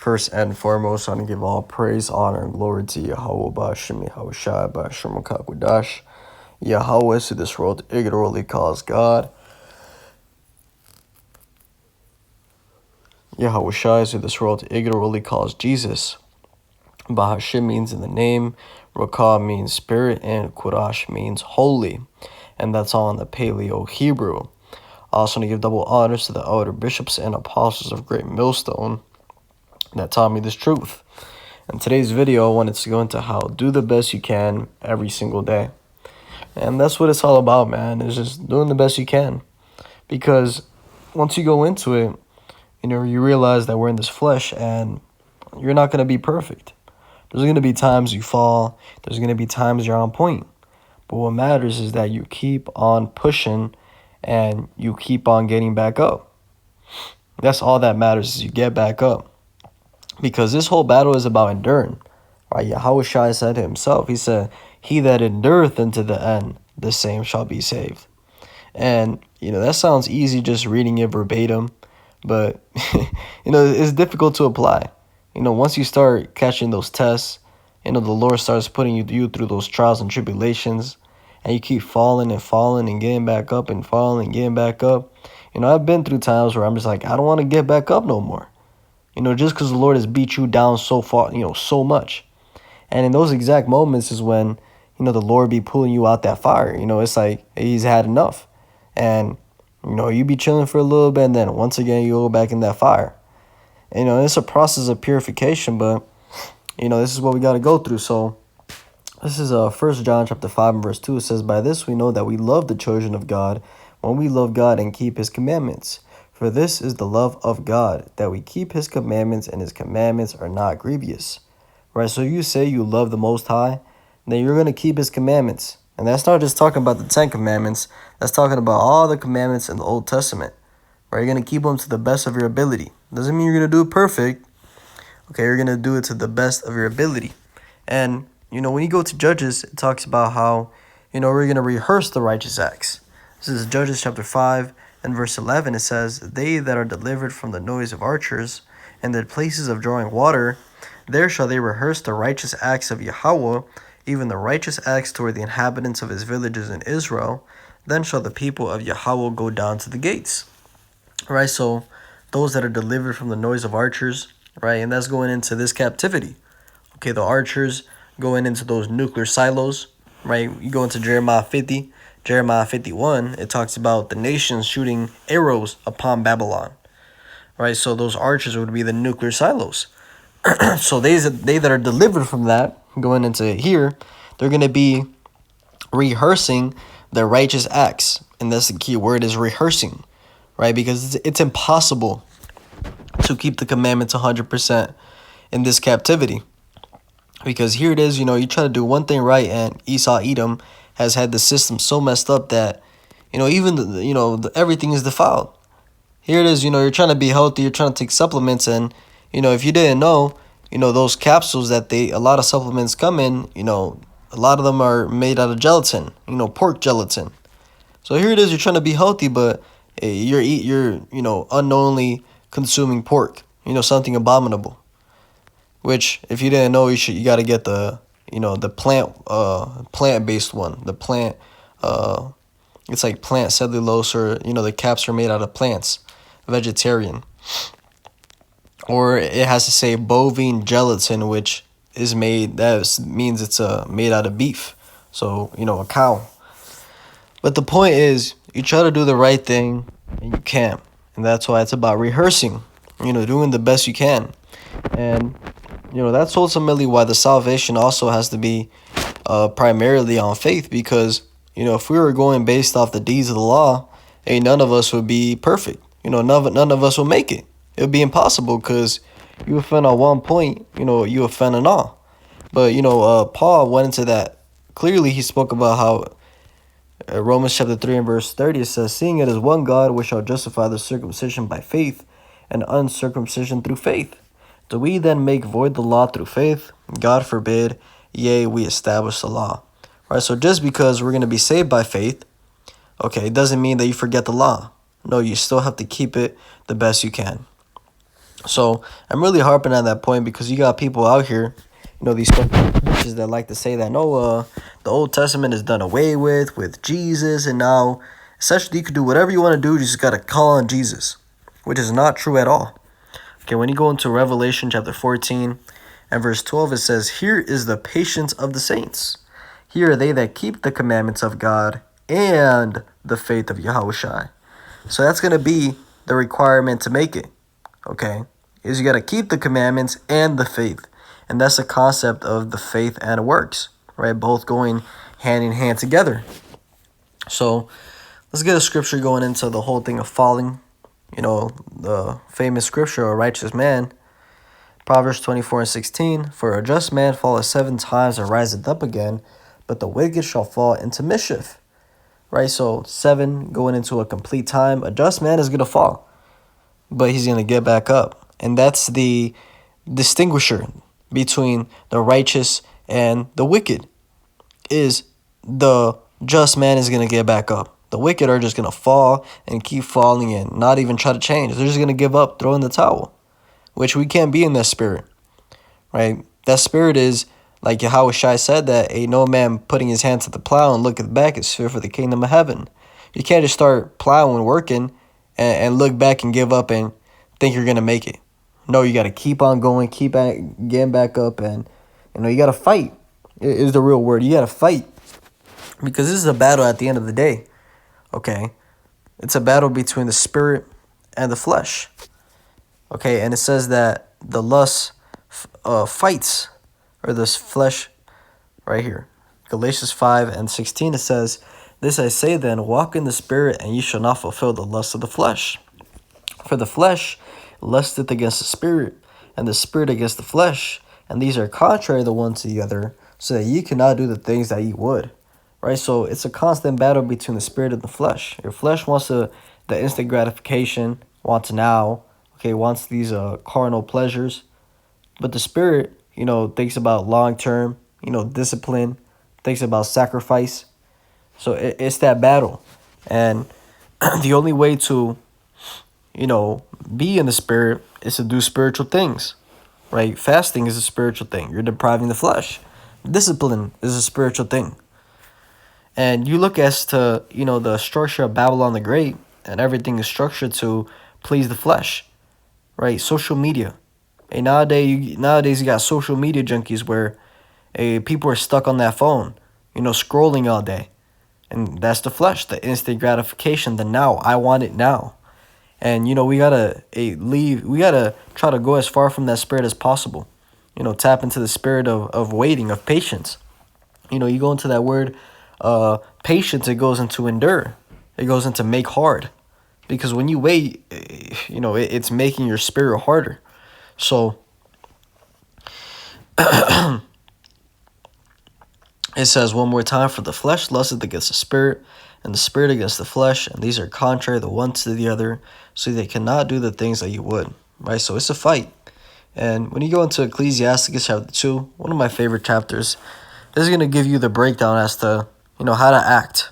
First and foremost, I want to give all praise, honor, and glory to Yahweh Bashim Yahushai Bashim Kakwadash. Yahweh to this world ignorantly calls God. Yahushai to this world ignorantly calls Jesus. Bahashim means in the name, Rakah means spirit, and Qudash means holy. And that's all in the Paleo Hebrew. I also want to give double honors to the elder bishops and apostles of Great Millstone that taught me this truth. In today's video, I wanted to go into how do the best you can every single day. And that's what it's all about, man, is just doing the best you can. Because once you go into it, you realize that we're in this flesh and you're not going to be perfect. There's going to be times you fall. There's going to be times you're on point. But what matters is that you keep on pushing and you keep on getting back up. That's all that matters, is you get back up. Because this whole battle is about enduring. Right? Yahushua said himself, he said, "He that endureth unto the end, the same shall be saved." And, that sounds easy just reading it verbatim. But, it's difficult to apply. Once you start catching those tests, the Lord starts putting you through those trials and tribulations. And you keep falling and falling and getting back up and falling and getting back up. I've been through times where I'm just like, I don't want to get back up no more. Just because the Lord has beat you down so far, so much. And in those exact moments is when, the Lord be pulling you out that fire. It's like he's had enough. And, you be chilling for a little bit and then once again you go back in that fire. It's a process of purification, but, this is what we got to go through. So this is 1 John chapter 5 and verse 2. It says, "By this we know that we love the children of God, when we love God and keep his commandments. For this is the love of God, that we keep his commandments, and his commandments are not grievous." Right? So you say you love the Most High, then you're going to keep his commandments. And that's not just talking about the 10 commandments. That's talking about all the commandments in the Old Testament. Right? You're going to keep them to the best of your ability. Doesn't mean you're going to do it perfect. Okay, you're going to do it to the best of your ability. And, when you go to Judges, it talks about how, we're going to rehearse the righteous acts. This is Judges chapter 5 and verse 11. It says, "They that are delivered from the noise of archers and the places of drawing water, there shall they rehearse the righteous acts of Yahweh, even the righteous acts toward the inhabitants of his villages in Israel. Then shall the people of Yahweh go down to the gates." Right, so those that are delivered from the noise of archers, right, and that's going into this captivity. Okay, the archers going into those nuclear silos, right? You go into Jeremiah 50, Jeremiah 51, it talks about the nations shooting arrows upon Babylon. Right, so those archers would be the nuclear silos. So they that are delivered from that, going into here, they're going to be rehearsing the righteous acts. And that's the key word, is rehearsing. Right, because it's impossible to keep the commandments 100% in this captivity. Because here it is, you try to do one thing right, and Esau Edom has had the system so messed up that, even, everything is defiled. Here it is, you're trying to be healthy, you're trying to take supplements, and, if you didn't know, those capsules that a lot of supplements come in, a lot of them are made out of gelatin, pork gelatin. So here it is, you're trying to be healthy, but you're unknowingly consuming pork, something abominable. Which, if you didn't know, you got to get the plant-based one. The plant, it's like plant cellulose, or the caps are made out of plants, vegetarian. Or it has to say bovine gelatin, which is made. That means it's made out of beef, so a cow. But the point is, you try to do the right thing, and you can't, and that's why it's about rehearsing. Doing the best you can, and. That's ultimately why the salvation also has to be primarily on faith, because, if we were going based off the deeds of the law, none of us would be perfect. None of us will make it. It would be impossible, because you offend on one point, you offend on all. But, Paul went into that. Clearly, he spoke about how Romans chapter 3 and verse 30, it says, "Seeing it is one God which shall justify the circumcision by faith and uncircumcision through faith. Do we then make void the law through faith? God forbid, yea, we establish the law." Right, so just because we're going to be saved by faith, okay, it doesn't mean that you forget the law. No, you still have to keep it the best you can. So I'm really harping on that point because you got people out here, these churches that like to say that no, the Old Testament is done away with Jesus, and now essentially you can do whatever you want to do. You just gotta call on Jesus, which is not true at all. Okay, when you go into Revelation chapter 14 and verse 12, it says, "Here is the patience of the saints. Here are they that keep the commandments of God and the faith of Yahushua." So that's gonna be the requirement to make it. Okay, is you got to keep the commandments and the faith. And that's the concept of the faith and works, right? Both going hand in hand together. So let's get a scripture going into the whole thing of falling. The famous scripture, a righteous man. Proverbs 24:16, "For a just man falleth 7 times and riseth up again, but the wicked shall fall into mischief." Right? So 7 going into a complete time. A just man is going to fall, but he's going to get back up. And that's the distinguisher between the righteous and the wicked, is the just man is going to get back up. The wicked are just going to fall and keep falling and not even try to change. They're just going to give up, throw in the towel, which we can't be in that spirit, right? That spirit is, like Yahweh Shai said, that ain't no man putting his hand to the plow and looking back is fit for the kingdom of heaven. You can't just start plowing, working, and look back and give up and think you're going to make it. No, you got to keep on going, getting back up, and you got to fight. Is the real word. You got to fight, because this is a battle at the end of the day. Okay, it's a battle between the spirit and the flesh. Okay, and it says that the lust fights, or this flesh, right here, Galatians 5:16. It says, "This I say then, walk in the spirit, and ye shall not fulfill the lust of the flesh. For the flesh lusteth against the spirit, and the spirit against the flesh, and these are contrary the one to the other, so that ye cannot do the things that ye would." Right? So it's a constant battle between the spirit and the flesh. Your flesh wants the instant gratification, wants now, okay, wants these carnal pleasures. But the spirit, thinks about long term, discipline, thinks about sacrifice. So it's that battle. And the only way to be in the spirit is to do spiritual things, right? Fasting is a spiritual thing. You're depriving the flesh. Discipline is a spiritual thing. And you look as to, the structure of Babylon the Great, and everything is structured to please the flesh, right? Social media. And nowadays you got social media junkies where people are stuck on that phone, scrolling all day. And that's the flesh, the instant gratification, the now. I want it now. And, we gotta we gotta try to go as far from that spirit as possible. Tap into the spirit of waiting, of patience. You go into that word, patience, it goes into endure. It goes into make hard. Because when you wait, it's making your spirit harder. So, it says one more time, "For the flesh lusteth against the spirit, and the spirit against the flesh, and these are contrary the one to the other, so they cannot do the things that you would." Right? So it's a fight. And when you go into Ecclesiasticus chapter 2, one of my favorite chapters, this is going to give you the breakdown as to, how to act.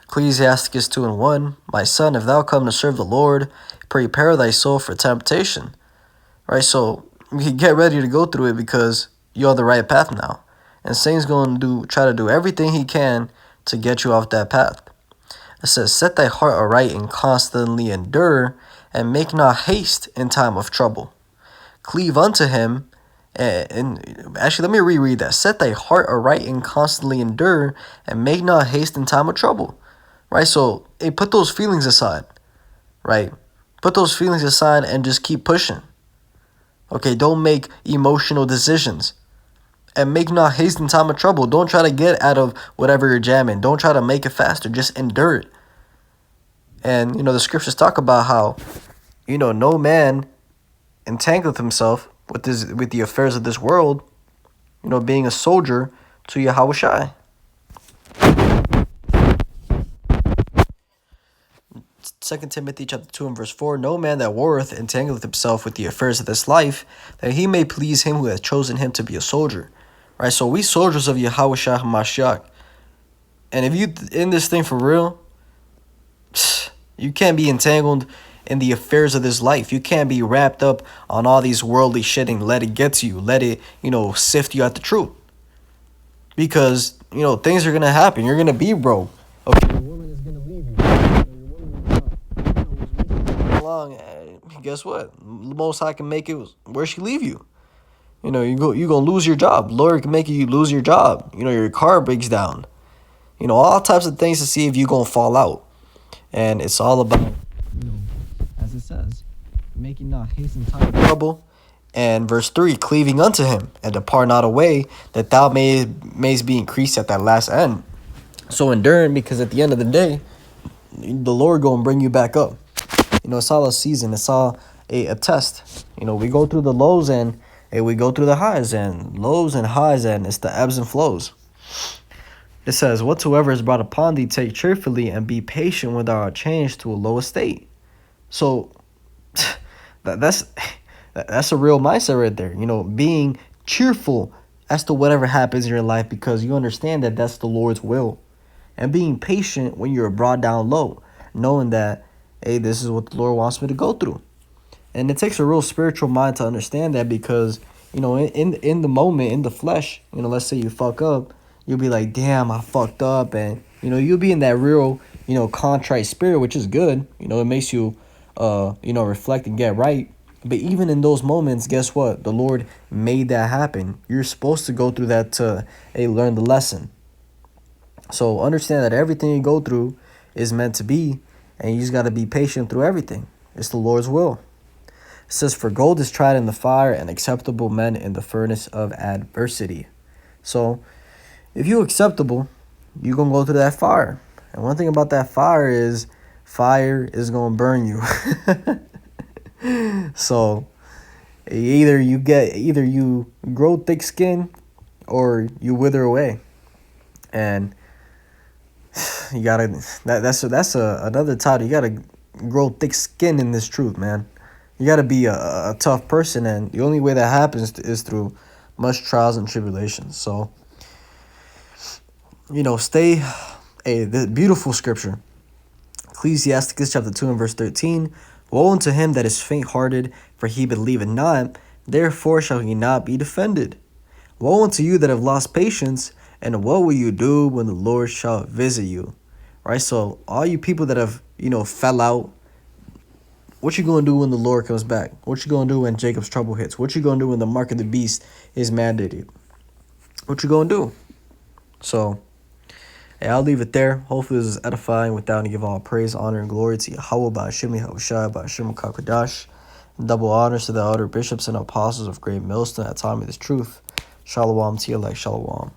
Ecclesiasticus 2:1, "My son, if thou come to serve the Lord, prepare thy soul for temptation." Right? So you get ready to go through it because you're on the right path now. And Satan's going to try to do everything he can to get you off that path. It says, "Set thy heart aright and constantly endure, and make not haste in time of trouble. Cleave unto him." And actually, let me reread that. "Set thy heart aright and constantly endure, and make not haste in time of trouble." Right? So, put those feelings aside. Right? Put those feelings aside and just keep pushing. Okay, don't make emotional decisions. And make not haste in time of trouble. Don't try to get out of whatever you're jamming. Don't try to make it faster. Just endure it. And, the scriptures talk about how, no man entangleth himself with the affairs of this world, being a soldier to Yahweh Shai. 2 Timothy chapter 2 and verse 4, "No man that warreth entangleth himself with the affairs of this life, that he may please him who hath chosen him to be a soldier." Right? So we soldiers of Yahweh Shai HaMashiach. And if you in this thing for real, you can't be entangled in the affairs of this life. You can't be wrapped up on all these worldly shit and let it get to you. Let it, sift you at the truth. Because, things are going to happen. You're going to be broke. Okay. Your woman is going to leave you. Your woman is not. Along, guess what? The most I can make it was where she leave you. You're going to lose your job. Lawyer can make you lose your job. Your car breaks down. All types of things to see if you're going to fall out. And it's all about, as it says, making not hasten time of trouble. And verse 3, cleaving unto him, and depart not away, that thou mayst be increased at that last end. So enduring, because at the end of the day, the Lord going to bring you back up. It's all a season. It's all a test. We go through the lows and we go through the highs, and lows and highs, and it's the ebbs and flows. It says, whatsoever is brought upon thee, take cheerfully, and be patient when thou art changed to a low estate. So that's a real mindset right there. Being cheerful as to whatever happens in your life, because you understand that that's the Lord's will. And being patient when you're brought down low, knowing that, hey, this is what the Lord wants me to go through. And it takes a real spiritual mind to understand that, because, in the moment, in the flesh, let's say you fuck up, you'll be like, damn, I fucked up. And, you'll be in that real, contrite spirit, which is good. It makes you, reflect and get right. But even in those moments, guess what? The Lord made that happen. You're supposed to go through that to, learn the lesson. So understand that everything you go through is meant to be, and you just got to be patient through everything. It's the Lord's will. It says, for gold is tried in the fire, and acceptable men in the furnace of adversity. So if you're acceptable, you're going to go through that fire. And one thing about that fire is going to burn you. So either you grow thick skin or you wither away. And you gotta that's another title. You gotta grow thick skin in this truth, man. You gotta be a tough person, and the only way that happens is through much trials and tribulations. So stay the beautiful scripture, Ecclesiasticus chapter 2 and verse 13. Woe unto him that is faint-hearted, for he believeth not, therefore shall he not be defended. Woe unto you that have lost patience, and what will you do when the Lord shall visit you? Right? So all you people that have, fell out, what you going to do when the Lord comes back? What you going to do when Jacob's trouble hits? What you going to do when the mark of the beast is mandated? What you going to do? So, hey, I'll leave it there. Hopefully this is edifying. With that, I give all praise, honor, and glory to Yahweh, Ba'ashim Yahushua, Ba'ashim Kakadash. Double honors to the elder bishops and apostles of Great Millstone that taught me this truth. Shalom to you, like shalom.